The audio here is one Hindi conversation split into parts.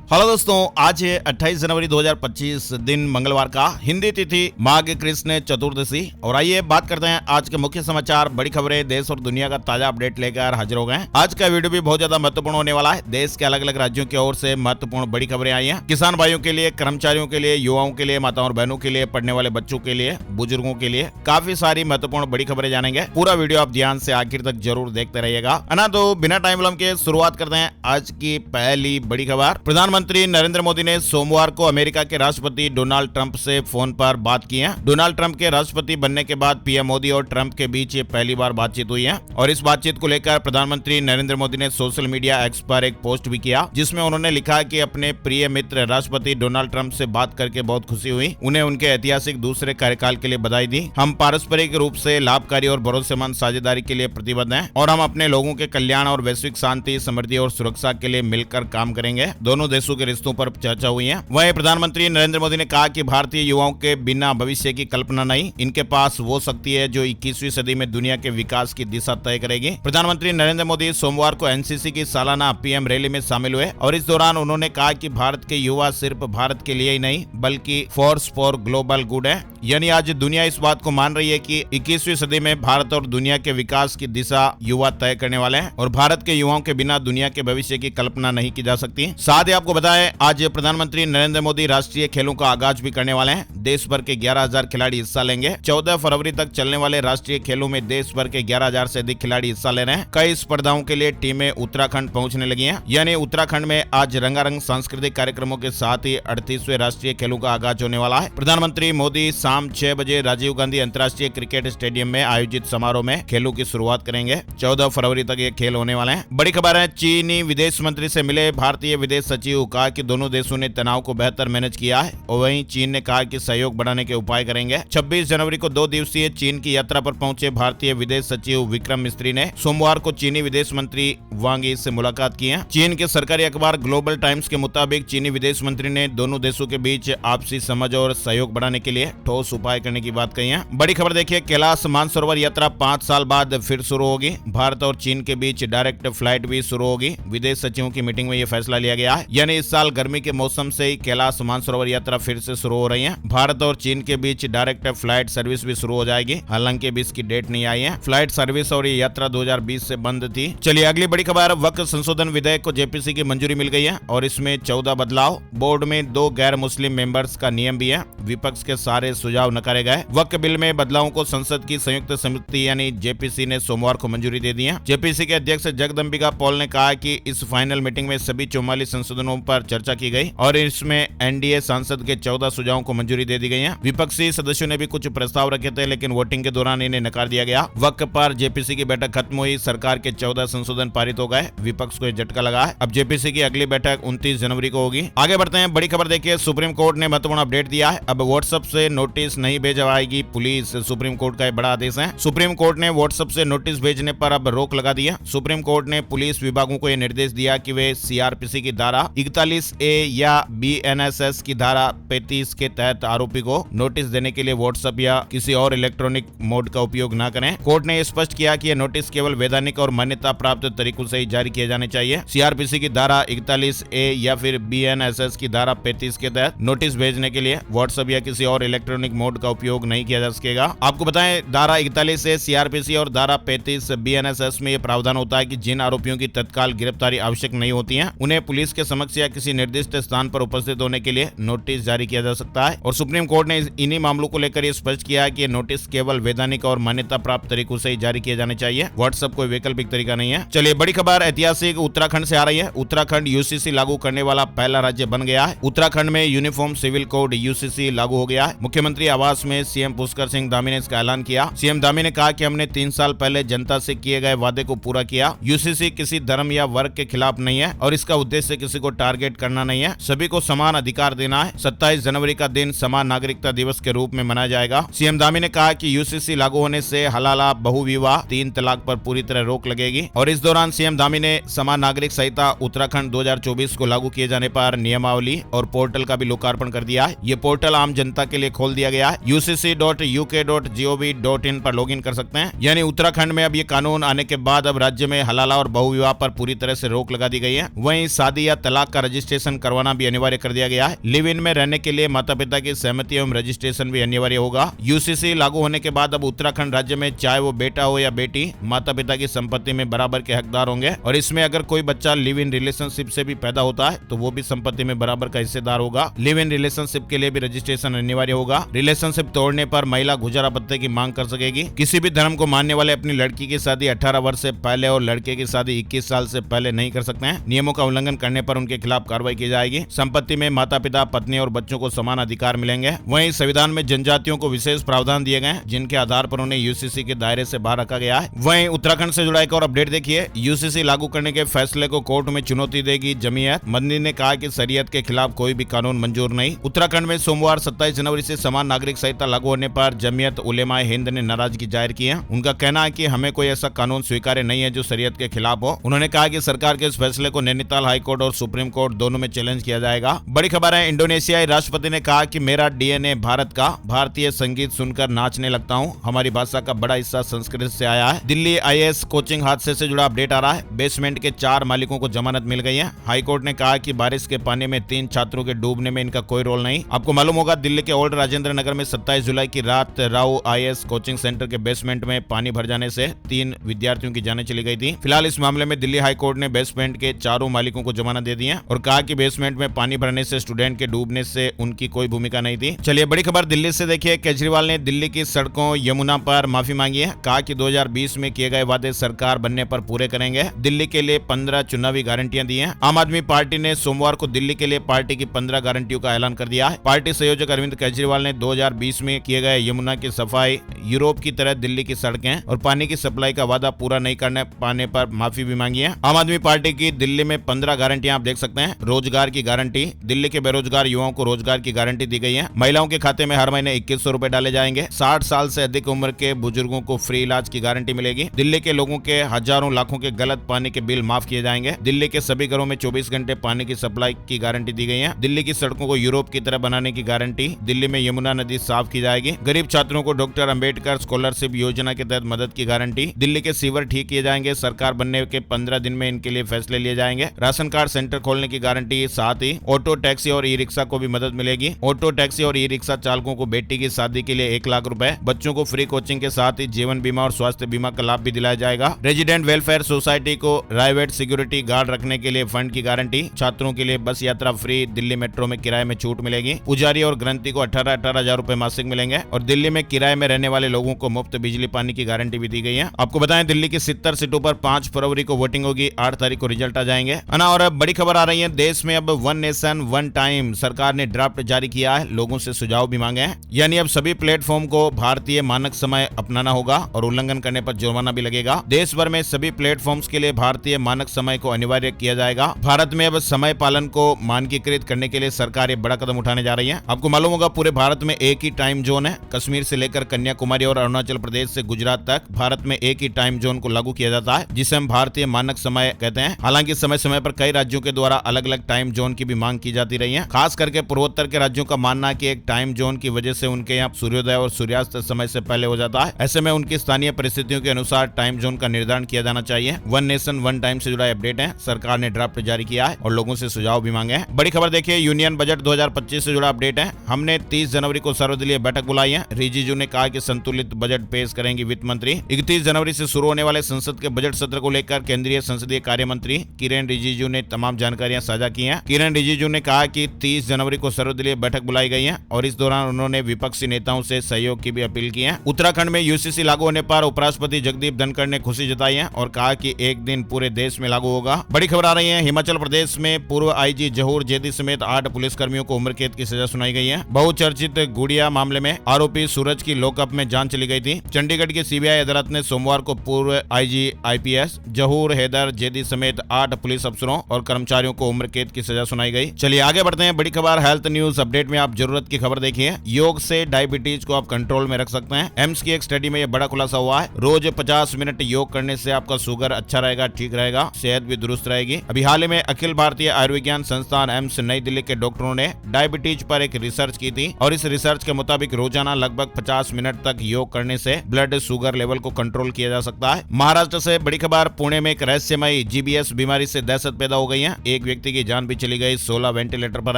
हेलो दोस्तों, आज है 28 जनवरी 2025 दिन मंगलवार का, हिंदी तिथि माघ कृष्ण चतुर्दशी। और आइए बात करते हैं आज के मुख्य समाचार, बड़ी खबरें, देश और दुनिया का ताजा अपडेट लेकर हाजिर हो गए हैं। आज का वीडियो भी बहुत ज्यादा महत्वपूर्ण होने वाला है। देश के अलग अलग राज्यों की ओर से महत्वपूर्ण बड़ी खबरें आई हैं। किसान भाइयों के लिए, कर्मचारियों के लिए, युवाओं के लिए, माताओं और बहनों के लिए, पढ़ने वाले बच्चों के लिए, बुजुर्गों के लिए काफी सारी महत्वपूर्ण बड़ी खबरें जानेंगे। पूरा वीडियो आप ध्यान से आखिर तक जरूर देखते रहिएगा, है ना। तो बिना टाइम विलंब के शुरुआत करते हैं आज की पहली बड़ी खबर। प्रधानमंत्री नरेंद्र मोदी ने सोमवार को अमेरिका के राष्ट्रपति डोनाल्ड ट्रंप से फोन पर बात की है। डोनाल्ड ट्रंप के राष्ट्रपति बनने के बाद पीएम मोदी और ट्रंप के बीच ये पहली बार बातचीत हुई है। और इस बातचीत को लेकर प्रधानमंत्री नरेंद्र मोदी ने सोशल मीडिया एक्स पर एक पोस्ट भी किया, जिसमें उन्होंने लिखा कि अपने प्रिय मित्र राष्ट्रपति डोनाल्ड ट्रंप से बात करके बहुत खुशी हुई। उन्हें उनके ऐतिहासिक दूसरे कार्यकाल के लिए बधाई दी। हम पारस्परिक रूप से लाभकारी और भरोसेमंद साझेदारी के लिए प्रतिबद्ध हैं और हम अपने लोगों के कल्याण और वैश्विक शांति, समृद्धि और सुरक्षा के लिए मिलकर काम करेंगे। दोनों देशों के रिश्तों पर चर्चा हुई है। वहीं प्रधानमंत्री नरेंद्र मोदी ने कहा कि भारतीय युवाओं के बिना भविष्य की कल्पना नहीं, इनके पास वो शक्ति है जो 21वीं सदी में दुनिया के विकास की दिशा तय करेगी। प्रधानमंत्री नरेंद्र मोदी सोमवार को एनसीसी की सालाना पीएम रैली में शामिल हुए और इस दौरान उन्होंने कहा कि भारत के युवा सिर्फ भारत के लिए ही नहीं बल्कि फोर्स फॉर ग्लोबल गुड है। यानी आज दुनिया इस बात को मान रही है कि 21वीं सदी में भारत और दुनिया के विकास की दिशा युवा तय करने वाले हैं और भारत के युवाओं के बिना दुनिया के भविष्य की कल्पना नहीं की जा सकती। साथ ही आपको बताएं, आज प्रधानमंत्री नरेंद्र मोदी राष्ट्रीय खेलों का आगाज भी करने वाले हैं। देश भर के 11,000 खिलाड़ी हिस्सा लेंगे। 14 फरवरी तक चलने वाले राष्ट्रीय खेलों में देश भर के 11,000 से अधिक खिलाड़ी हिस्सा ले रहे हैं। कई स्पर्धाओं के लिए टीमें उत्तराखंड पहुंचने लगी हैं। यानी उत्तराखंड में आज रंगारंग सांस्कृतिक कार्यक्रमों के साथ ही 38वें राष्ट्रीय खेलों का आगाज होने वाला है। प्रधानमंत्री मोदी शाम 6 बजे राजीव गांधी अंतर्राष्ट्रीय क्रिकेट स्टेडियम में आयोजित समारोह में खेलों की शुरुआत करेंगे। 14 फरवरी तक ये खेल होने वाले हैं। बड़ी खबर है, चीनी विदेश मंत्री से मिले भारतीय विदेश सचिव, कहा कि दोनों देशों ने तनाव को बेहतर मैनेज किया है और वहीं चीन ने कहा कि सहयोग बढ़ाने के उपाय करेंगे। 26 जनवरी को 2 दिवसीय चीन की यात्रा पर पहुंचे भारतीय विदेश सचिव विक्रम मिस्त्री ने सोमवार को चीनी विदेश मंत्री वांग यी से मुलाकात की है। चीन के सरकारी अखबार ग्लोबल टाइम्स के मुताबिक चीनी विदेश मंत्री ने दोनों देशों के बीच आपसी समझ और सहयोग बढ़ाने के लिए ठोस उपाय करने की बात कही है। बड़ी खबर देखिए, कैलाश मानसरोवर यात्रा 5 साल बाद फिर शुरू होगी। भारत और चीन के बीच डायरेक्ट फ्लाइट भी शुरू होगी। विदेश सचिवों की मीटिंग में यह फैसला लिया गया है। यानी इस साल गर्मी के मौसम से ही कैलाश मानसरोवर यात्रा फिर से शुरू हो रही है। भारत और चीन के बीच डायरेक्ट फ्लाइट सर्विस भी शुरू हो जाएगी। हालांकि अभी इसकी डेट नहीं आई है। फ्लाइट सर्विस और ये यात्रा 2020 से बंद थी। चलिए अगली बड़ी खबर, वक्फ संशोधन विधेयक को जेपीसी की मंजूरी मिल गई है और इसमें 14 बदलाव। बोर्ड में 2 गैर मुस्लिम मेंबर्स का नियम भी है। विपक्ष के सारे सुझाव नकारे गए। वक्फ बिल में बदलावों को संसद की संयुक्त समिति यानी जेपीसी ने सोमवार को मंजूरी दे दी है। जेपीसी के अध्यक्ष जगदम्बिका पॉल ने कहा कि इस फाइनल मीटिंग में सभी 44 संशोधनों पर चर्चा की गई और इसमें एनडीए सांसद के 14 सुझावों को मंजूरी दे दी गई है। विपक्षी सदस्यों ने भी कुछ प्रस्ताव रखे थे, लेकिन वोटिंग के दौरान इन्हें नकार दिया गया। वक्फ पर जेपीसी की बैठक खत्म हुई। सरकार के 14 संशोधन पारित हो गए। विपक्ष को झटका लगा है। अब जेपीसी की अगली बैठक 29 जनवरी को होगी। आगे बढ़ते हैं, बड़ी खबर देखिए, सुप्रीम कोर्ट ने महत्वपूर्ण अपडेट दिया है। अब व्हाट्सएप से नोटिस नहीं भेजवाएगी पुलिस। सुप्रीम कोर्ट का बड़ा आदेश है। सुप्रीम कोर्ट ने व्हाट्सएप से नोटिस भेजने पर अब रोक लगा दी है। सुप्रीम कोर्ट ने पुलिस विभागों को यह निर्देश दिया कि वे सीआरपीसी की धारा 41A या बीएनएसएस की धारा 35 के तहत आरोपी को नोटिस देने के लिए व्हाट्सएप या किसी और इलेक्ट्रॉनिक मोड का उपयोग न करें। कोर्ट ने स्पष्ट किया कि यह नोटिस केवल वैधानिक और मान्यता प्राप्त तरीकों से ही जारी किए जाने चाहिए। सीआरपीसी की धारा 41A या फिर बीएनएसएस की धारा 35 के तहत नोटिस भेजने के लिए व्हाट्सएप या किसी और इलेक्ट्रॉनिक मोड का उपयोग नहीं किया जा सकेगा। आपको बताएं, धारा 41A सीआरपीसी और धारा 35 बीएनएसएस में यह प्रावधान होता है कि जिन आरोपियों की तत्काल गिरफ्तारी आवश्यक नहीं होती है, उन्हें पुलिस के समक्ष या किसी निर्दिष्ट स्थान पर उपस्थित होने के लिए नोटिस जारी किया जा सकता है। और सुप्रीम कोर्ट ने इन्हीं मामलों को लेकर यह स्पष्ट किया कि नोटिस केवल वैधानिक और मान्यता प्राप्त तरीकों से ही जारी किए जाने चाहिए। व्हाट्सएप कोई वैकल्पिक तरीका नहीं है। चलिए बड़ी खबर ऐतिहासिक उत्तराखंड से आ रही है। उत्तराखंड यूसीसी लागू करने वाला पहला राज्य बन गया है। उत्तराखंड में यूनिफॉर्म सिविल कोड यूसीसी लागू हो गया है। मुख्यमंत्री आवास में सीएम पुष्कर सिंह धामी ने इसका ऐलान किया। सीएम धामी ने कहा कि हमने 3 साल पहले जनता से किए गए वादे को पूरा किया। यूसीसी किसी धर्म या वर्ग के खिलाफ नहीं है और इसका उद्देश्य किसी को टारगेट करना नहीं है। सभी को समान अधिकार देना है। 27 जनवरी का दिन समान नागरिकता दिवस के रूप में मनाया जाएगा। सीएम धामी ने कहा कि यूसीसी लागू होने से हलाला, बहुविवाह, 3 तलाक पर पूरी तरह रोक लगेगी। और इस दौरान सीएम धामी ने समान नागरिक संहिता उत्तराखंड 2024 को लागू किए जाने पर नियमावली और पोर्टल का भी लोकार्पण कर दिया है। ये पोर्टल आम जनता के लिए खोल दिया दिया गया है। ucc.uk.gov.in पर लॉगिन कर सकते हैं। यानी उत्तराखंड में अब ये कानून आने के बाद अब राज्य में हलाला और बहुविवाह पर पूरी तरह से रोक लगा दी गई है। वहीं शादी या तलाक का रजिस्ट्रेशन करवाना भी अनिवार्य कर दिया गया है। लिव इन में रहने के लिए माता पिता की सहमति एवं रजिस्ट्रेशन भी अनिवार्य होगा। यूसीसी लागू होने के बाद अब उत्तराखंड राज्य में चाहे वो बेटा हो या बेटी, माता पिता की संपत्ति में बराबर के हकदार होंगे और इसमें अगर कोई बच्चा लिव इन रिलेशनशिप से भी पैदा होता है तो वो भी संपत्ति में बराबर का हिस्सेदार होगा। लिव इन रिलेशनशिप के लिए भी रजिस्ट्रेशन अनिवार्य होगा। रिलेशनशिप तोड़ने पर महिला गुजारा भत्ते की मांग कर सकेगी। किसी भी धर्म को मानने वाले अपनी लड़की की शादी 18 वर्ष से पहले और लड़के की शादी 21 साल से पहले नहीं कर सकते हैं। नियमों का उल्लंघन करने पर उनके खिलाफ कार्रवाई की जाएगी। संपत्ति में माता पिता, पत्नी और बच्चों को समान अधिकार मिलेंगे। वहीं संविधान में जनजातियों को विशेष प्रावधान दिए गए जिनके आधार पर उन्हें यूसीसी के दायरे से बाहर रखा गया है। वहीं उत्तराखंड से जुड़ा एक और अपडेट देखिए। यूसीसी लागू करने के फैसले को कोर्ट में चुनौती देगी जमीयत। मंदी ने कहा कि शरीयत के खिलाफ कोई भी कानून मंजूर नहीं। उत्तराखंड में सोमवार 27 जनवरी से समान नागरिक संहिता लागू होने पर जमीयत उलेमा हिंद ने नाराजगी जाहिर की है। उनका कहना है कि हमें कोई ऐसा कानून स्वीकार्य नहीं है जो शरीयत के खिलाफ हो। उन्होंने कहा कि सरकार के इस फैसले को नैनीताल हाई कोर्ट और सुप्रीम कोर्ट दोनों में चैलेंज किया जाएगा। बड़ी खबर है, इंडोनेशियाई राष्ट्रपति ने कहा कि मेरा डीएनए भारत का, भारतीय संगीत सुनकर नाचने लगता हूं। हमारी भाषा का बड़ा हिस्सा संस्कृत से आया है। दिल्ली आईएएस कोचिंग हादसे से जुड़ा अपडेट आ रहा है। बेसमेंट के 4 मालिकों को जमानत मिल गई है। हाईकोर्ट ने कहा कि बारिश के पानी में 3 छात्रों के डूबने में इनका कोई रोल नहीं। आपको मालूम होगा, दिल्ली के ओल्ड राजेंद्र नगर में 27 जुलाई की रात राव आईएएस कोचिंग सेंटर के बेसमेंट में पानी भर जाने से 3 विद्यार्थियों की जानें चली गई थी। फिलहाल इस मामले में दिल्ली हाईकोर्ट ने बेसमेंट के 4 मालिकों को जमानत दे दी है और कहा कि बेसमेंट में पानी भरने से स्टूडेंट के डूबने से उनकी कोई भूमिका नहीं थी। चलिए बड़ी खबर दिल्ली से देखिए। केजरीवाल ने दिल्ली की सड़कों, यमुना पर माफी मांगी है। कहा कि 2020 में किए गए वादे सरकार बनने पर पूरे करेंगे। दिल्ली के लिए 15 चुनावी गारंटियां दी हैं। आम आदमी पार्टी ने सोमवार को दिल्ली के लिए पार्टी की 15 गारंटियों का ऐलान कर दिया है। पार्टी संयोजक अरविंद केजरीवाल ने 2020 में किए गए यमुना की सफाई, यूरोप की तरह दिल्ली की सड़कें और पानी की सप्लाई का वादा पूरा नहीं करने पाने पर माफी भी मांगी है। आम आदमी पार्टी की दिल्ली में 15 गारंटियां आप देख सकते हैं। रोजगार की गारंटी, दिल्ली के बेरोजगार युवाओं को रोजगार की गारंटी दी गई है। महिलाओं के खाते में हर महीने 2100 रुपए डाले जाएंगे। 60 साल से अधिक उम्र के बुजुर्गों को फ्री इलाज की गारंटी मिलेगी। दिल्ली के लोगों के हजारों लाखों के गलत पानी के बिल माफ किए जाएंगे। दिल्ली के सभी घरों में 24 घंटे पानी की सप्लाई की गारंटी दी गई है। दिल्ली की सड़कों को यूरोप की तरह बनाने की गारंटी। दिल्ली में यमुना नदी साफ की जाएगी। गरीब छात्रों को डॉक्टर अंबेडकर स्कॉलरशिप योजना के तहत मदद की गारंटी। दिल्ली के सीवर ठीक किए जाएंगे। सरकार बनने के 15 दिन में इनके लिए फैसले लिए जाएंगे। राशन कार्ड सेंटर खोलने की गारंटी। साथ ही ऑटो टैक्सी और ई रिक्शा को भी मदद मिलेगी। ऑटो टैक्सी और ई रिक्शा चालकों को बेटी की शादी के लिए 1 लाख रुपए, बच्चों को फ्री कोचिंग के साथ ही जीवन बीमा और स्वास्थ्य बीमा का लाभ भी दिलाया जाएगा। रेजिडेंट वेलफेयर सोसाइटी को प्राइवेट सिक्योरिटी गार्ड रखने के लिए फंड की गारंटी। छात्रों के लिए बस यात्रा फ्री। दिल्ली मेट्रो में किराए में छूट मिलेगी। पुजारी और ग्रंथी को 18-18 हजार रुपए मासिक मिलेंगे और दिल्ली में किराए में रहने वाले लोगों को मुफ्त बिजली पानी की गारंटी भी दी गई है। आपको बताएं, दिल्ली की 70 सीटों पर 5 फरवरी को वोटिंग होगी। 8 तारीख को रिजल्ट आ जाएंगे। और अब बड़ी खबर आ रही है, देश में अब 1 नेशन 1 टाइम सरकार ने ड्राफ्ट जारी किया है। लोगों से सुझाव भी मांगे हैं। यानी अब सभी प्लेटफॉर्म को भारतीय मानक समय अपनाना होगा और उल्लंघन करने पर जुर्माना भी लगेगा। देश भर में सभी प्लेटफॉर्म्स के लिए भारतीय मानक समय को अनिवार्य किया जाएगा। भारत में अब समय पालन को मानकीकृत करने के लिए सरकार ये बड़ा कदम उठाने जा रही है। आपको मालूम होगा, पूरे भारत में एक ही टाइम जोन है। कश्मीर से लेकर कन्याकुमारी और अरुणाचल प्रदेश से गुजरात तक भारत में एक ही टाइम जोन को लागू किया जाता है, जिसे हम भारतीय मानक समय कहते हैं। हालांकि समय समय पर कई राज्यों के द्वारा अलग अलग टाइम जोन की भी मांग की जाती रही है। खास करके पूर्वोत्तर के राज्यों का मानना है कि एक टाइम जोन की वजह से उनके यहाँ सूर्योदय और सूर्यास्त समय से पहले हो जाता है। ऐसे में उनकी स्थानीय परिस्थितियों के अनुसार टाइम जोन का निर्धारण किया जाना चाहिए। 1 नेशन 1 टाइम से जुड़ा अपडेट है। सरकार ने ड्राफ्ट जारी किया है और लोगों से सुझाव भी मांगे हैं। बड़ी खबर देखिए, यूनियन बजट 2025 से जुड़ा अपडेट है। हमने 30 जनवरी को सर्वदलीय बैठक बुलाई है। रिजिजू ने कहा कि संतुलित बजट पेश करेंगी वित्त मंत्री। 31 जनवरी से शुरू होने वाले संसद के बजट सत्र को लेकर केंद्रीय संसदीय कार्य मंत्री किरेन रिजिजू ने तमाम जानकारियां साझा की हैं। किरेन रिजिजू ने कहा कि 30 जनवरी को सर्वदलीय बैठक बुलाई गई है और इस दौरान उन्होंने विपक्षी नेताओं से सहयोग की भी अपील की है। उत्तराखंड में यूसीसी लागू होने पर उपराष्ट्रपति जगदीप धनखड़ ने खुशी जताई है और कहा कि एक दिन पूरे देश में लागू होगा। बड़ी खबर आ रही है, हिमाचल प्रदेश में पूर्व आईजी जहूर जेदी समेत 8 पुलिसकर्मियों को उम्र कैद की सजा सुनाई गई है। बहुचर्चित गुड़िया मामले में आरोपी सूरज की लॉकअप में जान चली गई थी। चंडीगढ़ की सीबीआई अदालत ने सोमवार को पूर्व आईजी आईपीएस जहूर हैदर जेदी समेत 8 पुलिस अफसरों और कर्मचारियों को उम्र कैद की सजा सुनाई गई। चलिए आगे बढ़ते हैं। बड़ी खबर हेल्थ न्यूज अपडेट में आप जरूरत की खबर देखिए। योग से डायबिटीज को आप कंट्रोल में रख सकते हैं। एम्स की एक स्टडी में यह बड़ा खुलासा हुआ है। रोज 50 मिनट योग करने से आपका शुगर अच्छा रहेगा, ठीक रहेगा, सेहत भी दुरुस्त रहेगी। अभी हाल ही में अखिल भारतीय आयुर्विज्ञान संस्थान एम्स नई दिल्ली के डॉक्टरों ने डायबिटीज पर एक रिसर्च की थी और इस रिसर्च के मुताबिक रोजाना लगभग 50 मिनट तक योग करने से ब्लड शुगर लेवल को कंट्रोल किया जा सकता है। महाराष्ट्र से बड़ी खबर, पुणे में एक रहस्यमयी जीबीएस बीमारी से दहशत पैदा हो गई है। एक व्यक्ति की जान भी चली गई, 16 वेंटिलेटर पर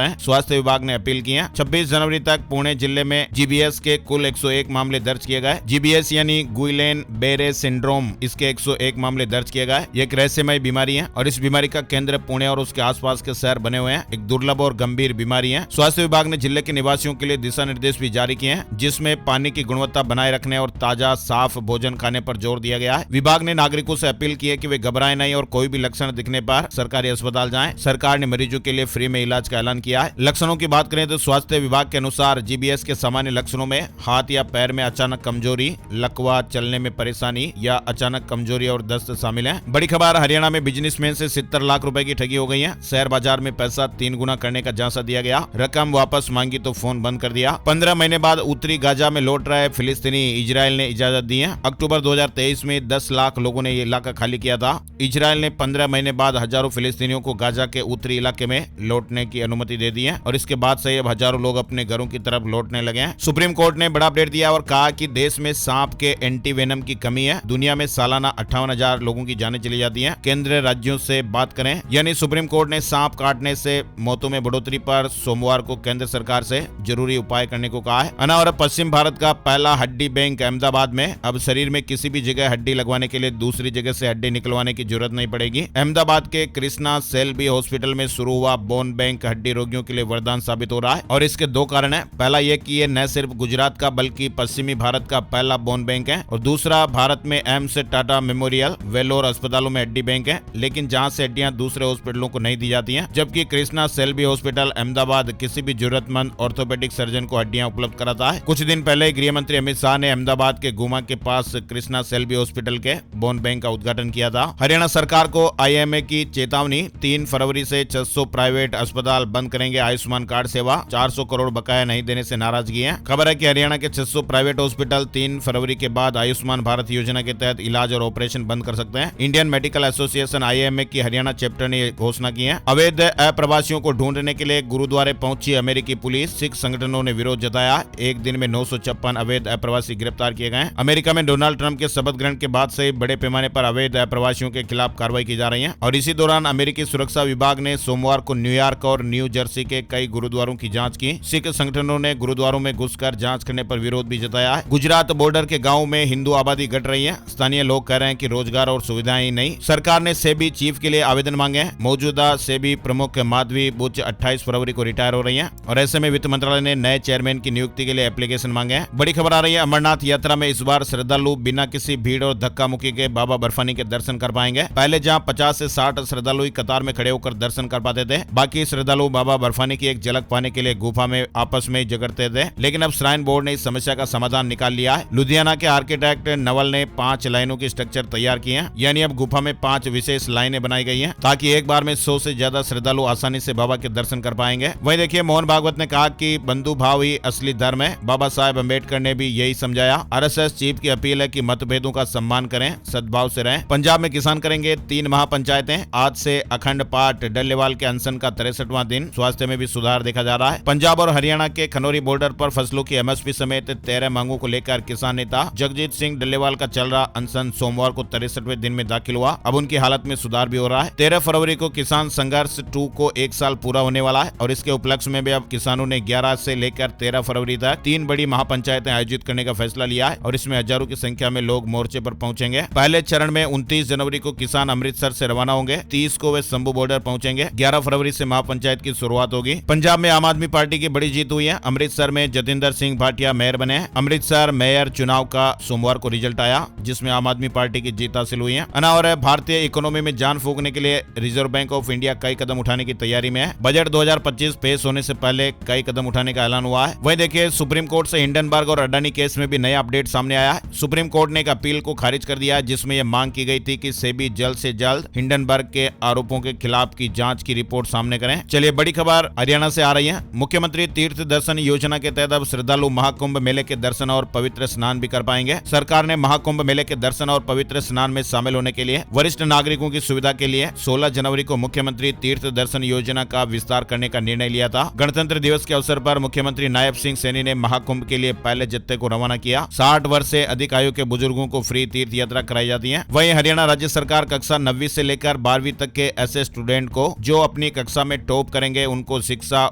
हैं। स्वास्थ्य विभाग ने अपील की है। 26 जनवरी तक पुणे जिले में जीबीएस के कुल 101 मामले दर्ज किए गए। जीबीएस यानी गुइलेन बेरे सिंड्रोम, इसके 101 मामले दर्ज किए गए। ये एक रहस्यमय बीमारी है और इस बीमारी का केंद्र पुणे और उसके आसपास के शहर बने हुए हैं। एक दुर्लभ और गंभीर बीमारी है। स्वास्थ्य विभाग ने जिले के निवासियों के लिए दिशा निर्देश भी जारी किए हैं, जिसमें पानी की गुणवत्ता बनाए रखने और ताजा साफ भोजन खाने पर जोर दिया गया है। विभाग ने नागरिकों से अपील की है कि वे घबराएं नहीं और कोई भी लक्षण दिखने पर सरकारी अस्पताल जाएं। सरकार ने मरीजों के लिए फ्री में इलाज का ऐलान किया है। लक्षणों की बात करें तो स्वास्थ्य विभाग के अनुसार जीबीएस के सामान्य लक्षणों में हाथ या पैर में अचानक कमजोरी, लकवा, चलने में परेशानी या अचानक कमजोरी और दस्त शामिल है। बड़ी खबर, हरियाणा में बिजनेसमैन से 70 लाख रुपए की ठगी हो गई है। शेयर बाजार में पैसा 3 गुना करने का झांसा दिया गया, रकम वापस मांगी तो फोन बंद कर दिया। 15 महीने बाद उत्तरी गाजा में लौट रहे फिलिस्तीनी इजराइल ने इजाजत दी है। अक्टूबर 2023 में 10 लाख लोगों ने ये इलाका खाली किया था। इजराइल ने 15 महीने बाद हजारों फिलिस्तीनियों को गाजा के उत्तरी इलाके में लौटने की अनुमति दे दी है और इसके बाद से अब हजारों लोग अपने घरों की तरफ लौटने लगे हैं। सुप्रीम कोर्ट ने बड़ा अपडेट दिया और कहा कि देश में सांप के एंटीवेनम की कमी है। दुनिया में सालाना 58,000 लोगों की जानें चली जाती हैं। केंद्र राज्यों से बात करें, यानी सुप्रीम कोर्ट ने सांप काटने से मौतों में बढ़ोतरी पर सोमवार को केंद्र सरकार से जरूरी उपाय करने को कहा है। और पश्चिम भारत का पहला हड्डी बैंक अहमदाबाद में। अब शरीर में किसी भी जगह हड्डी लगवाने के लिए दूसरी जगह से हड्डी निकलवाने की जरूरत नहीं पड़ेगी। अहमदाबाद के कृष्णा सेल्बी हॉस्पिटल में शुरू हुआ बोन बैंक हड्डी रोगियों के लिए वरदान साबित हो रहा है और इसके दो कारण है। पहला ये कि ये न सिर्फ गुजरात का बल्कि पश्चिमी भारत का पहला बोन बैंक है और दूसरा भारत में एम्स, टाटा मेमोरियल, वेलोर अस्पतालों में हड्डी बैंक है, लेकिन जहां से हड्डियां दूसरे हॉस्पिटलों को नहीं दी जाती हैं। जबकि कृष्णा सेल्बी हॉस्पिटल अहमदाबाद किसी भी जरूरतमंद ऑर्थोपेडिक सर्जन को हड्डियां उपलब्ध कराता है। कुछ दिन पहले गृह मंत्री अमित शाह ने अहमदाबाद के गुमा के पास कृष्णा सेल्बी हॉस्पिटल के बोन बैंक का उद्घाटन किया था। हरियाणा सरकार को आईएमए की चेतावनी, 3 फरवरी से 600 प्राइवेट अस्पताल बंद करेंगे आयुष्मान कार्ड सेवा। 400 करोड़ बकाया नहीं देने से नाराजगी है। खबर है कि हरियाणा के 600 प्राइवेट हॉस्पिटल 3 फरवरी के बाद आयुष्मान भारत योजना के तहत इलाज और ऑपरेशन बंद कर सकते हैं। इंडियन मेडिकल एसोसिएशन आईएमए की हरियाणा चैप्टर ने घोषणा की है। अवैध अप्रवासियों को ढूंढने के लिए गुरुद्वारे पहुंची अमेरिकी पुलिस। सिख संगठनों ने विरोध जताया। एक दिन में 956 अवैध अप्रवासी गिरफ्तार किए गए। अमेरिका में डोनाल्ड ट्रंप के शपथ ग्रहण के बाद से बड़े पैमाने पर अवैध अप्रवासियों के खिलाफ कार्रवाई की जा रही है और इसी दौरान अमेरिकी सुरक्षा विभाग ने सोमवार को न्यूयॉर्क और न्यू जर्सी के कई गुरुद्वारों की जांच की। सिख संगठनों ने गुरुद्वारों में घुसकर जांच करने पर विरोध भी जताया है। गुजरात बॉर्डर के गाँव में हिंदू आबादी घट रही है। स्थानीय लोग कह रहे हैं कि रोजगार और सुविधाएं ही नहीं। सरकार ने सेबी चीफ के लिए आवेदन मांगे हैं। मौजूदा सेबी प्रमुख माधवी बुच 28 फरवरी को रिटायर हो रही है और ऐसे में वित्त मंत्रालय ने नए चेयरमैन की नियुक्ति के लिए एप्लीकेशन मांगे हैं। बड़ी खबर आ रही है, अमरनाथ यात्रा में इस बार श्रद्धालु बिना किसी भीड़ और धक्का मुक्की के बाबा बर्फानी के दर्शन कर पाएंगे। पहले जहां 50 से 60 श्रद्धालु ही कतार में खड़े होकर दर्शन कर पाते थे, बाकी श्रद्धालु बाबा बर्फानी की एक झलक पाने के लिए गुफा में आपस में जगड़ते थे। लेकिन अब श्राइन बोर्ड ने इस समस्या का समाधान निकाल लिया है। लुधियाना के आर्किटेक्ट नवल ने 5 लाइनों की स्ट्रक्चर तैयार किए हैं, यानी अब गुफा में 5 विशेष लाइनें बनाई गई हैं ताकि एक बार में 100 से ज्यादा श्रद्धालु आसानी से बाबा के दर्शन कर पाएंगे। वहीं देखिए, मोहन भागवत ने कहा कि बंधु भाव ही असली धर्म है। बाबा साहेब अम्बेडकर ने भी यही समझाया। आरएसएस चीफ की अपील है कि मतभेदों का सम्मान करें, सद्भाव से रहें। पंजाब में किसान करेंगे 3 महापंचायतें। आज से अखंड पाठ, डल्लेवाल के अनशन का 63वां दिन। स्वास्थ्य में भी सुधार देखा जा रहा है। पंजाब और हरियाणा के खनौरी बॉर्डर पर फसलों की एमएसपी समेत 13 मांगों को लेकर किसान नेता जगजीत सिंह डल्लेवाल का चल रहा अनशन सोमवार को 63वें दिन में दाखिल हुआ। अब उनकी हालत में सुधार भी हो रहा है। 13 फरवरी को किसान संघर्ष 2 को 1 साल पूरा होने वाला है और इसके उपलक्ष्य में भी अब किसानों ने 11 से लेकर 13 फरवरी तक 3 बड़ी महापंचायतें आयोजित करने का फैसला लिया है और इसमें हजारों की संख्या में लोग मोर्चे पर पहुंचेंगे। पहले चरण में 29 जनवरी को किसान अमृतसर से रवाना होंगे। 30 को वे शंभू बॉर्डर पहुंचेंगे। 11 फरवरी से महापंचायत की शुरुआत होगी। पंजाब में आम आदमी पार्टी की बड़ी जीत हुई है। अमृतसर में जतिंदर सिंह भाटिया मेयर बने हैं। अमृतसर मेयर चुनाव का सोमवार को रिजल्ट आया, जिसमें आम आदमी पार्टी की जीत हासिल हुई है। और भारतीय इकोनॉमी में जान फूंकने के लिए रिजर्व बैंक ऑफ इंडिया कई कदम उठाने की तैयारी में है। बजट 2025 पेश होने से पहले कई कदम उठाने का ऐलान हुआ है। वहीं देखिए, सुप्रीम कोर्ट से हिंडनबर्ग और अडानी केस में भी नया अपडेट सामने आया है। सुप्रीम कोर्ट ने एक अपील को खारिज कर दिया है, जिसमें यह मांग की गई थी कि सेबी जल्द से जल्द हिंडनबर्ग के आरोपों के खिलाफ की जांच की रिपोर्ट सामने करें। चलिए, बड़ी खबर हरियाणा से आ रही है। मुख्यमंत्री तीर्थ दर्शन योजना के तहत अब श्रद्धालु महाकुंभ मेले के दर्शन और पवित्र स्नान भी कर पाएंगे। सरकार ने महाकुंभ मेले के दर्शन और पवित्र स्नान में शामिल होने के लिए वरिष्ठ नागरिकों की सुविधा के लिए 16 जनवरी को मुख्यमंत्री तीर्थ दर्शन योजना का विस्तार करने का निर्णय लिया था। गणतंत्र दिवस के अवसर पर मुख्यमंत्री मंत्री नायब सिंह सैनी ने महाकुंभ के लिए पहले जत्थे को रवाना किया। 60 वर्ष से अधिक आयु के बुजुर्गों को फ्री तीर्थ यात्रा कराई जाती है। वहीं हरियाणा राज्य सरकार कक्षा 9वीं से लेकर 12वीं तक के ऐसे स्टूडेंट को जो अपनी कक्षा में टॉप करेंगे उनको शिक्षा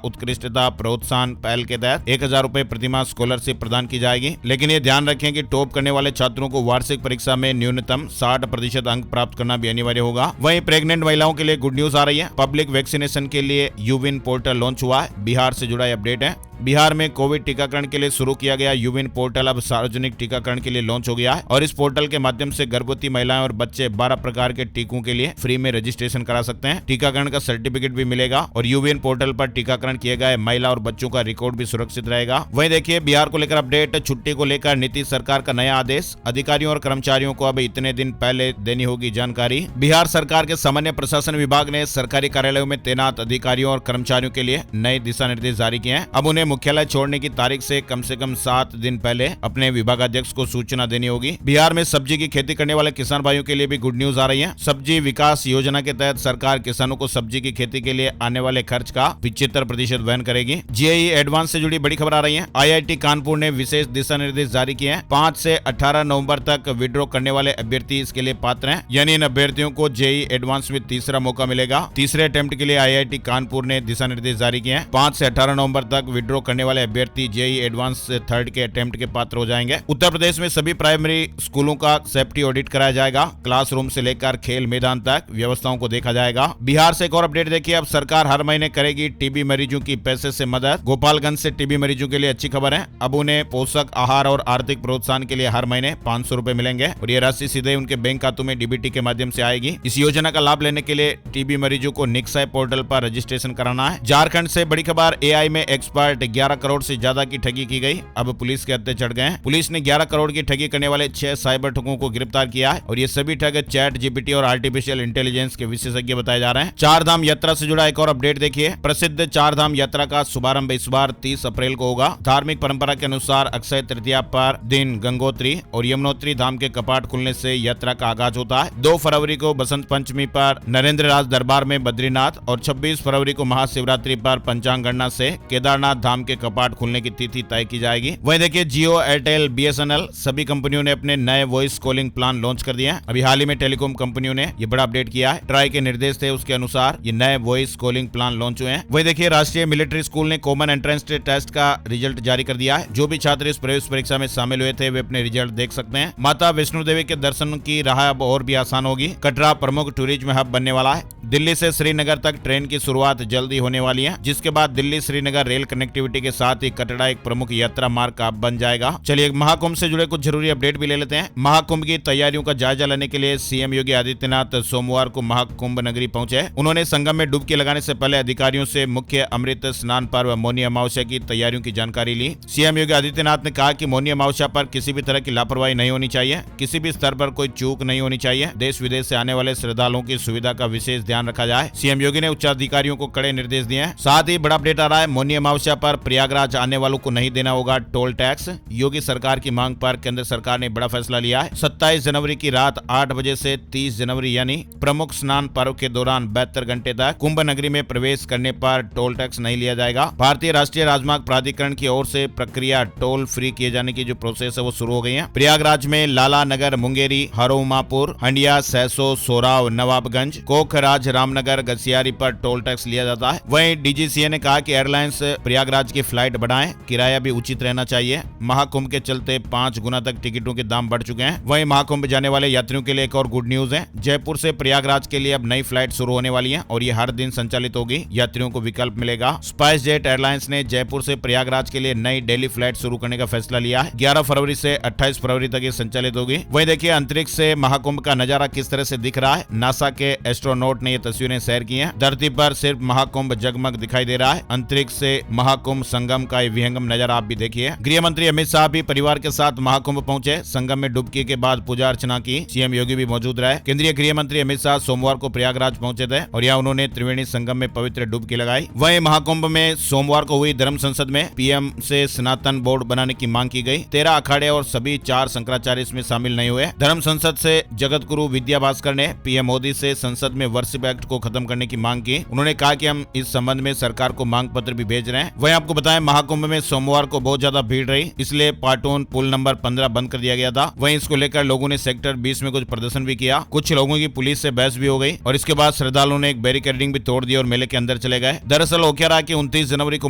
उत्कृष्टता प्रोत्साहन पहल के तहत 1000 रुपए प्रतिमाह स्कॉलरशिप प्रदान की जाएगी। लेकिन ये ध्यान रखें कि टॉप करने वाले छात्रों को वार्षिक परीक्षा में न्यूनतम 60% अंक प्राप्त करना भी अनिवार्य होगा। वहीं प्रेग्नेंट महिलाओं के लिए गुड न्यूज आ रही है। पब्लिक वैक्सीनेशन के लिए यूविन पोर्टल लॉन्च हुआ है। बिहार से जुड़ा अपडेट है। बिहार में कोविड टीकाकरण के लिए शुरू किया गया यूविन पोर्टल अब सार्वजनिक टीकाकरण के लिए लॉन्च हो गया है और इस पोर्टल के माध्यम से गर्भवती महिलाएं और बच्चे 12 प्रकार के टीकों के लिए फ्री में रजिस्ट्रेशन करा सकते हैं। टीकाकरण का सर्टिफिकेट भी मिलेगा और यूविन पोर्टल पर टीकाकरण किए गए महिला और बच्चों का रिकॉर्ड भी सुरक्षित रहेगा। वहीं देखिए बिहार को लेकर अपडेट। छुट्टी को लेकर नीतीश सरकार का नया आदेश। अधिकारियों और कर्मचारियों को अब इतने दिन पहले देनी होगी जानकारी। बिहार सरकार के सामान्य प्रशासन विभाग ने सरकारी कार्यालयों में तैनात अधिकारियों और कर्मचारियों के लिए नए दिशा निर्देश जारी किए हैं। अब उन्हें मुख्यालय छोड़ने की तारीख से कम 7 दिन पहले अपने विभागाध्यक्ष को सूचना देनी होगी। बिहार में सब्जी की खेती करने वाले किसान भाइयों के लिए भी गुड न्यूज आ रही है। सब्जी विकास योजना के तहत सरकार किसानों को सब्जी की खेती के लिए आने वाले खर्च का 75% वहन करेगी। जेईई एडवांस से जुड़ी बड़ी खबर आ रही है। आईआईटी कानपुर ने विशेष दिशा निर्देश जारी किए हैं। 5 से 18 नवंबर तक विड्रॉ करने वाले अभ्यर्थी इसके लिए पात्र हैं, यानी इन अभ्यर्थियों को जेईई एडवांस में तीसरा मौका मिलेगा। तीसरे अटेम्प्ट के लिए आईआईटी कानपुर ने दिशा निर्देश जारी किए हैं। 5 से 18 नवंबर तक विड्रॉ करने वाले अभ्यर्थी जेईई एडवांस 3rd के अटेम्प्ट के पात्र हो जाएंगे। उत्तर प्रदेश में सभी प्राइमरी स्कूलों का सेफ्टी ऑडिट कराया जाएगा। क्लासरूम से लेकर खेल मैदान तक व्यवस्थाओं को देखा जाएगा। बिहार से एक और अपडेट देखिए। अब सरकार हर महीने करेगी टीबी मरीजों की पैसे से मदद। गोपालगंज से टीबी मरीजों के लिए अच्छी खबर है। अब उन्हें पोषक आहार और आर्थिक प्रोत्साहन के लिए हर महीने 500 रुपए मिलेंगे और ये राशि सीधे उनके बैंक खातों में डीबीटी के माध्यम से आएगी। इस योजना का लाभ लेने के लिए टीबी मरीजों को निक्साय पोर्टल पर रजिस्ट्रेशन कराना है। झारखंड से बड़ी खबर। एआई में एक्सपर्ट 11 करोड़ से ज्यादा की ठगी की गई। अब पुलिस के हत्थे चढ़ गए। पुलिस ने 11 करोड़ की ठगी करने वाले 6 साइबर ठगों को गिरफ्तार किया है और ये सभी ठग चैट जीपीटी और आर्टिफिशियल इंटेलिजेंस के विशेषज्ञ बताए जा रहे हैं। 4 धाम यात्रा से जुड़ा एक और अपडेट देखिए। प्रसिद्ध 4 धाम यात्रा का शुभारंभ इस बार 30 अप्रैल को होगा। धार्मिक परंपरा के अनुसार अक्षय तृतीया पर दिन गंगोत्री और यमुनोत्री धाम के कपाट खुलने से यात्रा का आगाज होता है। 2 फरवरी को बसंत पंचमी पर नरेंद्र राज दरबार में बद्रीनाथ और 26 फरवरी को महाशिवरात्रि पर पंचांग गणना से केदारनाथ धाम के कपाट खुलने की तिथि तय की जाएगी। वहीं देखिए जियो, एयरटेल, बीएसएनएल सभी कंपनियों ने अपने नए वॉइस कॉलिंग प्लान लॉन्च कर दिए हैं। अभी हाल ही में टेलीकॉम कंपनियों ने ये बड़ा अपडेट किया है। ट्राई के निर्देश थे, उसके अनुसार ये नए वॉइस कॉलिंग प्लान लॉन्च हुए हैं। वहीं देखिए राष्ट्रीय मिलिट्री स्कूल ने कॉमन एंट्रेंस टेस्ट का रिजल्ट जारी कर दिया है। जो भी छात्र इस प्रवेश परीक्षा में शामिल हुए थे वे अपने रिजल्ट देख सकते हैं। माता वैष्णो देवी के दर्शन की राह अब और भी आसान होगी। कटरा प्रमुख टूरिज्म हब बनने वाला है। दिल्ली से श्रीनगर तक ट्रेन की शुरुआत जल्दी होने वाली है, जिसके बाद दिल्ली श्रीनगर रेल कनेक्टिविटी के साथ ही कटरा एक प्रमुख यात्रा मार्ग का बन जाएगा। चलिए महाकुंभ से जुड़े कुछ जरूरी अपडेट भी ले लेते हैं। महाकुंभ की तैयारियों का जायजा लेने के लिए सीएम योगी आदित्यनाथ सोमवार को महाकुंभ नगरी पहुंचे। उन्होंने संगम में डुबकी लगाने से पहले अधिकारियों से मुख्य अमृत स्नान पर्व मौनी अमावस्या की तैयारियों की जानकारी ली। सीएम योगी आदित्यनाथ ने कहा कि मौनी अमावस्या पर किसी भी तरह की लापरवाही नहीं होनी चाहिए, किसी भी स्तर पर कोई चूक नहीं होनी चाहिए। देश विदेश से आने वाले श्रद्धालुओं की सुविधा का विशेष ध्यान रखा जाए। सीएम योगी ने उच्चाधिकारियों को कड़े निर्देश दिए हैं। साथ ही बड़ा अपडेट आ रहा है। मौनी अमावस्या पर प्रयागराज आने वालों को नहीं देना होगा टोल टैक्स। योगी सरकार की मांग पर केंद्र सरकार ने बड़ा फैसला लिया है। 27 जनवरी की रात 8 बजे से 30 जनवरी यानी प्रमुख स्नान पर्व के दौरान 72 घंटे तक कुंभ नगरी में प्रवेश करने पर टोल टैक्स नहीं लिया जाएगा। भारतीय राष्ट्रीय राजमार्ग प्राधिकरण की ओर से प्रक्रिया टोल फ्री किए जाने की जो प्रोसेस है वो शुरू हो गई है। प्रयागराज में लाला नगर, मुंगेरी, हरोमापुर, हंडिया, सहसो, सोराव, नवाबगंज, कोखराज, रामनगर, गसियारी पर टोल टैक्स लिया जाता है। वहीं डीजीसीए ने कहा कि एयरलाइंस प्रयागराज की फ्लाइट बढ़ाएं, किराया भी उचित रहना चाहिए। महाकुंभ के चलते 5 गुना तक टिकटों के दाम बढ़ चुके हैं। वहीं महाकुंभ जाने वाले यात्रियों के लिए एक और गुड न्यूज है। जयपुर से प्रयागराज के लिए अब नई फ्लाइट शुरू होने वाली है और ये हर दिन संचालित होगी। यात्रियों को विकल्प मिलेगा। स्पाइस जेट एयरलाइंस ने जयपुर से प्रयागराज के लिए नई डेली फ्लाइट शुरू करने का फैसला लिया है। 11 फरवरी से 28 फरवरी तक ये संचालित होगी। वहीं देखिए अंतरिक्ष से महाकुंभ का नजारा किस तरह से दिख रहा है। नासा के एस्ट्रोनॉट ने ये तस्वीरें शेयर की हैं। धरती पर सिर्फ महाकुंभ जगमग दिखाई दे रहा है। अंतरिक्ष से महाकुंभ संगम का ये विहंगम नजारा आप भी देखिए। गृह मंत्री अमित शाह भी परिवार के साथ महाकुंभ पहुंचे। संगम में डुबकी के बाद पूजा अर्चना की। सीएम योगी भी मौजूद रहे। केंद्रीय गृह मंत्री अमित शाह सोमवार को प्रयागराज पहुंचे थे और यहाँ उन्होंने त्रिवेणी संगम में पवित्र डुबकी लगाई। वहीं महाकुंभ में सोमवार को हुई धर्म संसद में पीएम से सनातन बोर्ड बनाने की मांग की गई। 13 अखाड़े और सभी 4 शंकराचार्य इसमें शामिल नहीं हुए। धर्म संसद से जगत गुरु विद्या भास्कर ने पीएम मोदी से संसद में वर्शिप एक्ट को खत्म करने की मांग की। उन्होंने कहा कि हम इस संबंध में सरकार को मांग पत्र भी भेज रहे हैं। वहीं आपको बताएं, महाकुंभ में सोमवार को बहुत ज्यादा भीड़ रही, इसलिए पाटून पुल नंबर 15 बंद कर दिया गया था। वहीं इसको लेकर लोगों ने सेक्टर 20 में कुछ प्रदर्शन भी किया। कुछ लोगों की पुलिस से बहस भी हो गई और इसके बाद श्रद्धालुओं ने एक बैरिकेडिंग भी तोड़ दी और मेले के अंदर चले गए। दरअसल हो क्या रहा कि 29 जनवरी को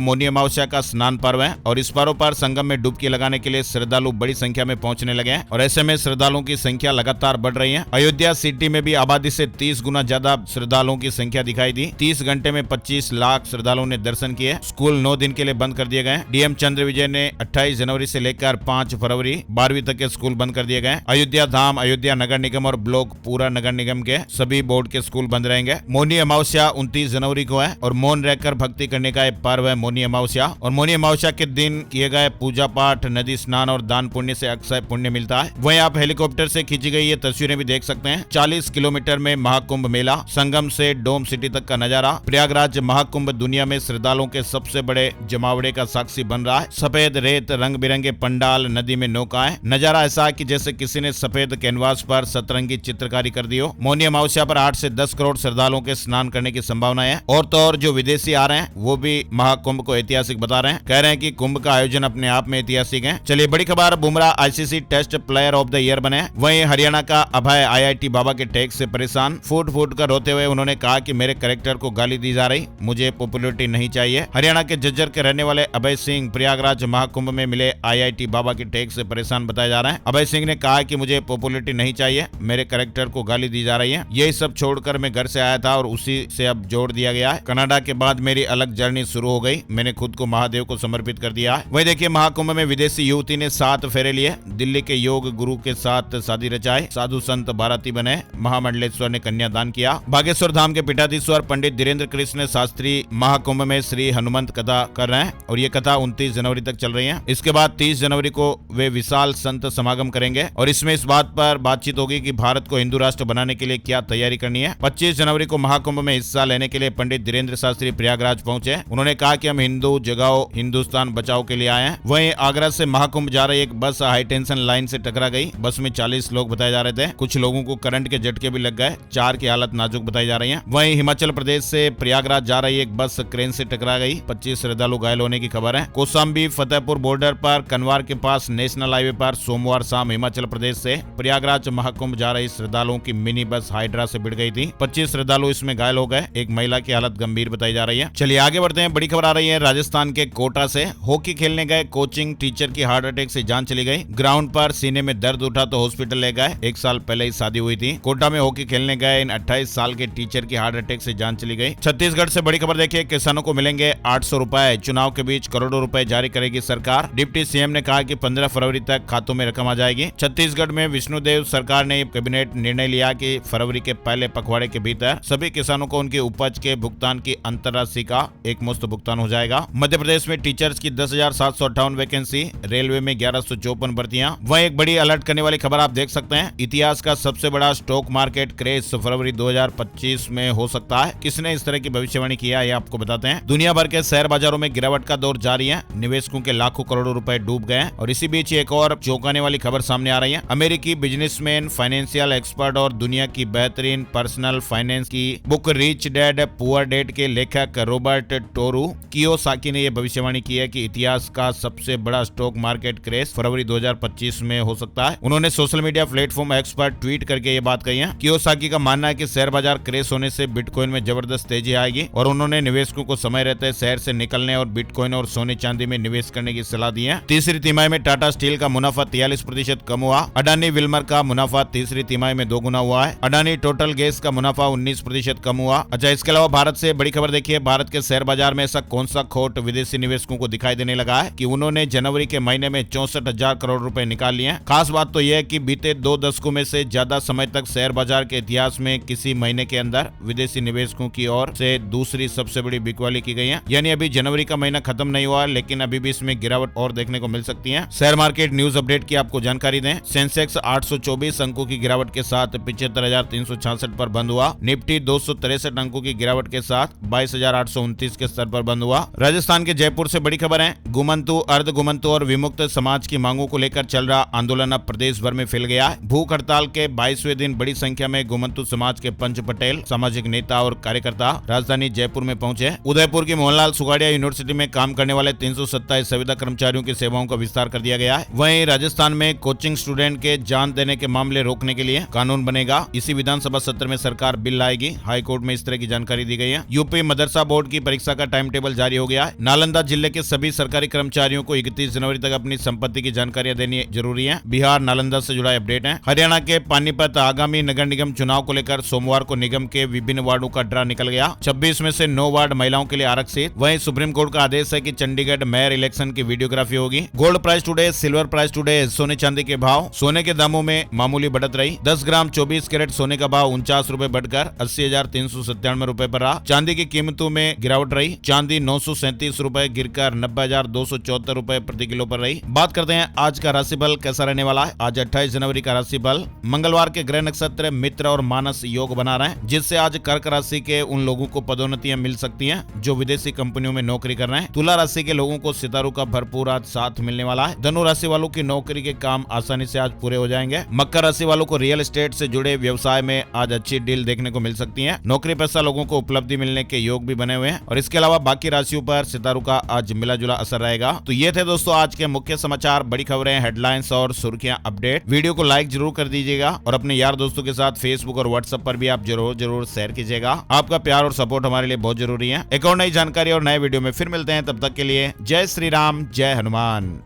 मौनी अमावस्या का स्नान पर्व है और इस पर्व पर संगम में डुबकी लगाने के लिए श्रद्धालु बड़ी संख्या में पहुंचने लगे हैं और ऐसे में श्रद्धालुओं की संख्या लगातार बढ़ रही है। अयोध्या सिटी में भी आबादी से 30 गुना ज्यादा श्रद्धालुओं की संख्या दिखाई दी। 30 घंटे में 25 लाख श्रद्धालुओं ने दर्शन किए। स्कूल 9 दिन के लिए बंद कर दिए गए। डीएम चंद्र विजय ने 28 जनवरी से लेकर 5 फरवरी 12वीं तक के स्कूल बंद कर दिए गए। अयोध्या धाम, अयोध्या नगर निगम और ब्लॉक पूरा नगर निगम के सभी बोर्ड के स्कूल बंद रहेंगे। मौनी अमावस्या 29 जनवरी को है और मौन रहकर भक्ति करने का एक पर्व है मौनी अमावस्या। और मौनी अमावस्या के दिन किए गए पूजा पाठ, नदी स्नान और दान पुण्य से अक्षय पुण्य मिलता है। वहीं आप हेलीकॉप्टर से खींची गई ये तस्वीरें भी देख सकते हैं। 40 किलोमीटर में महाकुंभ मेला, संगम से डोम सिटी तक का नजारा। प्रयागराज महाकुंभ दुनिया में श्रद्धालुओं के सबसे बड़े जमावड़े का साक्षी बन रहा है। सफेद रेत, रंग बिरंगे पंडाल, नदी में नौकाएं, नजारा ऐसा है कि जैसे किसी ने सफेद कैनवास पर सतरंगी चित्रकारी कर दी हो। मौनी अमावस्या पर 8 से 10 करोड़ श्रद्धालुओं के स्नान करने की संभावना है। और तो और जो विदेशी आ रहे हैं वो भी महाकुंभ को ऐतिहासिक बता रहे हैं, कह रहे हैं कि कुंभ का आयोजन अपने आप में ऐतिहासिक है। चलिए बड़ी खबर, Bumrah ICC test player of the year बने। वहीं हरियाणा का अभय आईआईटी बाबा के टैक्स से परेशान, फूट फूट कर रोते हुए उन्होंने कहा कि मेरे कैरेक्टर को गाली दी जा रही, मुझे पॉपुलैरिटी नहीं चाहिए। हरियाणा के झज्जर के रहने वाले अभय सिंह प्रयागराज महाकुंभ में मिले आईआईटी बाबा के टैक्स से परेशान बताया जा रहा है। अभय सिंह ने कहा कि मुझे पॉपुलैरिटी नहीं चाहिए, मेरे कैरेक्टर को गाली दी जा रही है। यही सब छोड़कर मैं घर से आया था और उसी से अब जोड़ दिया गया है। कनाडा के बाद मेरी अलग जर्नी शुरू हो गई, मैंने खुद को महादेव को समर्पित कर दिया है। वही देखिए, महाकुंभ में विदेशी युवती ने 7 फेरे लिए, दिल्ली के योग गुरु के साथ शादी रचाई, साधु संत बाराती बने, महामंडलेश्वर ने कन्यादान किया। बागेश्वर धाम के पीठाधीश्वर पंडित धीरेन्द्र कृष्ण शास्त्री महाकुंभ में श्री हनुमंत कथा कर रहे हैं और ये कथा 29 जनवरी तक चल रही है। इसके बाद 30 जनवरी को वे विशाल संत समागम करेंगे और इसमें इस बात पर बातचीत होगी कि भारत को हिंदू राष्ट्र बनाने के लिए क्या तैयारी करनी है। 25 जनवरी को महाकुंभ में हिस्सा लेने के लिए पंडित धीरेन्द्र शास्त्री प्रयागराज पहुंचे। उन्होंने कहा कि हम हिंदू जगाओ, हिंदुस्तान बचाओ के लिए आए हैं। वहीं आगरा से महाकुंभ जा रही एक बस हाई टेंशन लाइन से टकरा गई। बस में 40 लोग बताए जा रहे थे। कुछ लोगों को करंट के झटके भी लग गए। 4 की हालत नाजुक बताई जा रही है। वहीं हिमाचल प्रदेश से प्रयागराज जा रही एक बस क्रेन से टकरा गई। 25 श्रद्धालु घायल होने की खबर है। कौशाम्बी फतेहपुर बॉर्डर पर कनवार के पास नेशनल हाईवे पर सोमवार शाम हिमाचल प्रदेश से प्रयागराज महाकुंभ जा रही श्रद्धालुओं की मिनी बस हाइड्रा से भिड़ गई थी। 25 श्रद्धालु इसमें घायल हो गए। एक महिला की हालत गंभीर बताई जा रही है। चलिए आगे बढ़ते हैं। बड़ी खबर आ रही है राजस्थान के कोटा से। हॉकी खेलने गए कोचिंग टीचर की हार्ट अटैक से जान चली गई। ग्राउंड पर सीने में दर्द उठा तो हॉस्पिटल ले गए। 1 साल पहले ही शादी हुई थी। कोटा में हॉकी खेलने गए इन 28 साल के टीचर की हार्ट अटैक से जान चली गई। छत्तीसगढ़ से बड़ी खबर देखिए, किसानों को मिलेंगे 800 रुपए। चुनाव के बीच करोड़ों रुपए जारी करेगी सरकार। डिप्टी सीएम ने कहा कि 15 फरवरी तक खातों में रकम आ जाएगी। छत्तीसगढ़ में विष्णुदेव सरकार ने कैबिनेट निर्णय लिया कि फरवरी के पहले पखवाड़े के भीतर सभी किसानों को उनकी उपज के भुगतान की अंतरराशि का एक मुश्त भुगतान हो जाएगा। मध्य प्रदेश में टीचर्स की 10,758 वैकेंसी, रेलवे में 1154 भर्तियां। वहीं एक बड़ी अलर्ट करने वाली खबर आप देख सकते हैं। इतिहास का सबसे बड़ा स्टॉक मार्केट क्रेश फरवरी 2025 में हो सकता है। किसने इस तरह की भविष्यवाणी किया है आपको बताते हैं। दुनिया भर के शेयर बाजारों में गिरावट का दौर जारी है। निवेशकों के लाखों करोड़ों रुपए डूब गए हैं और इसी बीच एक और चौंकाने वाली खबर सामने आ रही है। अमेरिकी बिजनेसमैन, फाइनेंशियल एक्सपर्ट और दुनिया की बेहतरीन पर्सनल फाइनेंस की book rich dad poor dad के लेखक रॉबर्ट टोरू कियोसाकी ने यह भविष्यवाणी की है कि इतिहास का सबसे बड़ा स्टॉक मार्केट क्रैश फरवरी 2025 में हो सकता है। उन्होंने सोशल मीडिया प्लेटफॉर्म एक्स पर ट्वीट करके ये बात कही है। कियोसाकी का मानना है कि शेयर बाजार क्रैश होने से बिटकॉइन में जबरदस्त तेजी आएगी और उन्होंने निवेशकों को समय रहते शहर से निकलने और बिटकॉइन और सोने चांदी में निवेश करने की सलाह दी है। तीसरी तिमाही में टाटा स्टील का मुनाफा 43% कम हुआ। अडानी विल्मर का मुनाफा तीसरी तिमाही में 2 गुना हुआ है। अडानी टोटल गैस का मुनाफा 19% कम हुआ। अच्छा, इसके अलावा भारत से बड़ी खबर देखिए। भारत के शेयर बाजार में ऐसा कौन सा खोट विदेशी निवेशकों को दिखाई देने लगा है कि उन्होंने जनवरी के महीने में 64,000 करोड़ रुपए निकाल लिए। खास बात तो यह है कि बीते 2 दशकों में से ज्यादा समय तक शेयर बाजार के इतिहास में किसी महीने के अंदर विदेशी निवेशकों की ओर से दूसरी सबसे बड़ी बिकवाली की गई है। यानी अभी जनवरी का महीना खत्म नहीं हुआ, लेकिन अभी भी इसमें गिरावट और देखने को मिल सकती है। शेयर मार्केट न्यूज अपडेट की आपको जानकारी दें। सेंसेक्स 824 अंकों की गिरावट के साथ 75,366 पर बंद हुआ। निफ्टी 263 अंकों की गिरावट के साथ 22,829 के स्तर पर बंद हुआ। राजस्थान के जयपुर से बड़ी खबर है। गुमंतु, अर्ध गुमंतु और विमुक्त समाज की मांगों को लेकर चल रहा आंदोलन अब प्रदेश भर में फैल गया है। भूख हड़ताल के 22वें दिन बड़ी संख्या में गुमंतु समाज के पंच पटेल, सामाजिक नेता और कार्यकर्ता राजधानी जयपुर में पहुंचे। उदयपुर की मोहनलाल सुगाड़िया यूनिवर्सिटी यूनिवर्सिटी में काम करने वाले 327 संविदा कर्मचारियों की सेवाओं का विस्तार कर दिया गया है। वहीं राजस्थान में कोचिंग स्टूडेंट के जान देने के मामले रोकने के लिए कानून बनेगा। इसी विधानसभा सत्र में सरकार बिल लाएगी। हाई कोर्ट में इस तरह की जानकारी दी गई है। यूपी मदरसा बोर्ड की परीक्षा का टाइम टेबल जारी हो गया है। नालंदा जिले के सभी सरकारी कर्मचारियों को 31 जनवरी तक अपनी संपत्ति की जानकारियां देनी जरूरी है। बिहार नालंदा से जुड़ा अपडेट है। हरियाणा के पानीपत आगामी नगर निगम चुनाव को लेकर सोमवार को निगम के विभिन्न वार्डों का ड्रा निकल गया। 26 में से 9 वार्ड महिलाओं के लिए आरक्षित। वहीं सुप्रीम कोर्ट का आदेश है कि चंडीगढ़ मेयर इलेक्शन की वीडियोग्राफी होगी। Gold price today, silver price today, सोने चांदी के भाव। सोने के दामों में मामूली बढ़त रही। 10 ग्राम 24 कैरेट सोने का भाव 49 रुपए बढ़कर 80,397 रुपए पर रहा। चांदी की कीमतों में गिरावट रही। चांदी 937 रुपए गिरकर 90,274 रुपए प्रति किलो पर रही। बात करते हैं आज का राशिफल कैसा रहने वाला है। आज 28 जनवरी का राशिफल। मंगलवार के ग्रह नक्षत्र मित्र और मानस योग बना रहे हैं, जिससे आज कर्क राशि के उन लोगों को पदोन्नतियां मिल सकती हैं जो विदेशी कंपनियों में नौकरी कर रहे हैं। तुला राशि के लोगों को सितारों का भरपूर आज साथ मिलने वाला है। धनु राशि वालों की नौकरी के काम आसानी से आज पूरे हो जाएंगे। मकर राशि वालों को रियल एस्टेट से जुड़े व्यवसाय में आज अच्छी डील देखने को मिल सकती है। नौकरी पेशा लोगों को उपलब्धि मिलने के योग भी बने हुए हैं और इसके अलावा बाकी राशियों पर सितारों का आज मिला जुला असर रहेगा। तो ये थे दोस्तों आज के मुख्य समाचार, बड़ी खबरें, हेडलाइंस और सुर्खियां अपडेट। वीडियो को लाइक जरूर कर दीजिएगा और अपने यार दोस्तों के साथ फेसबुक और व्हाट्सएप पर भी आप जरूर शेयर कीजिएगा। आपका प्यार और सपोर्ट हमारे लिए बहुत जरूरी है। एक और नई जानकारी और नए वीडियो में फिर मिलते हैं। तब तक के लिए जय श्री राम, जय हनुमान।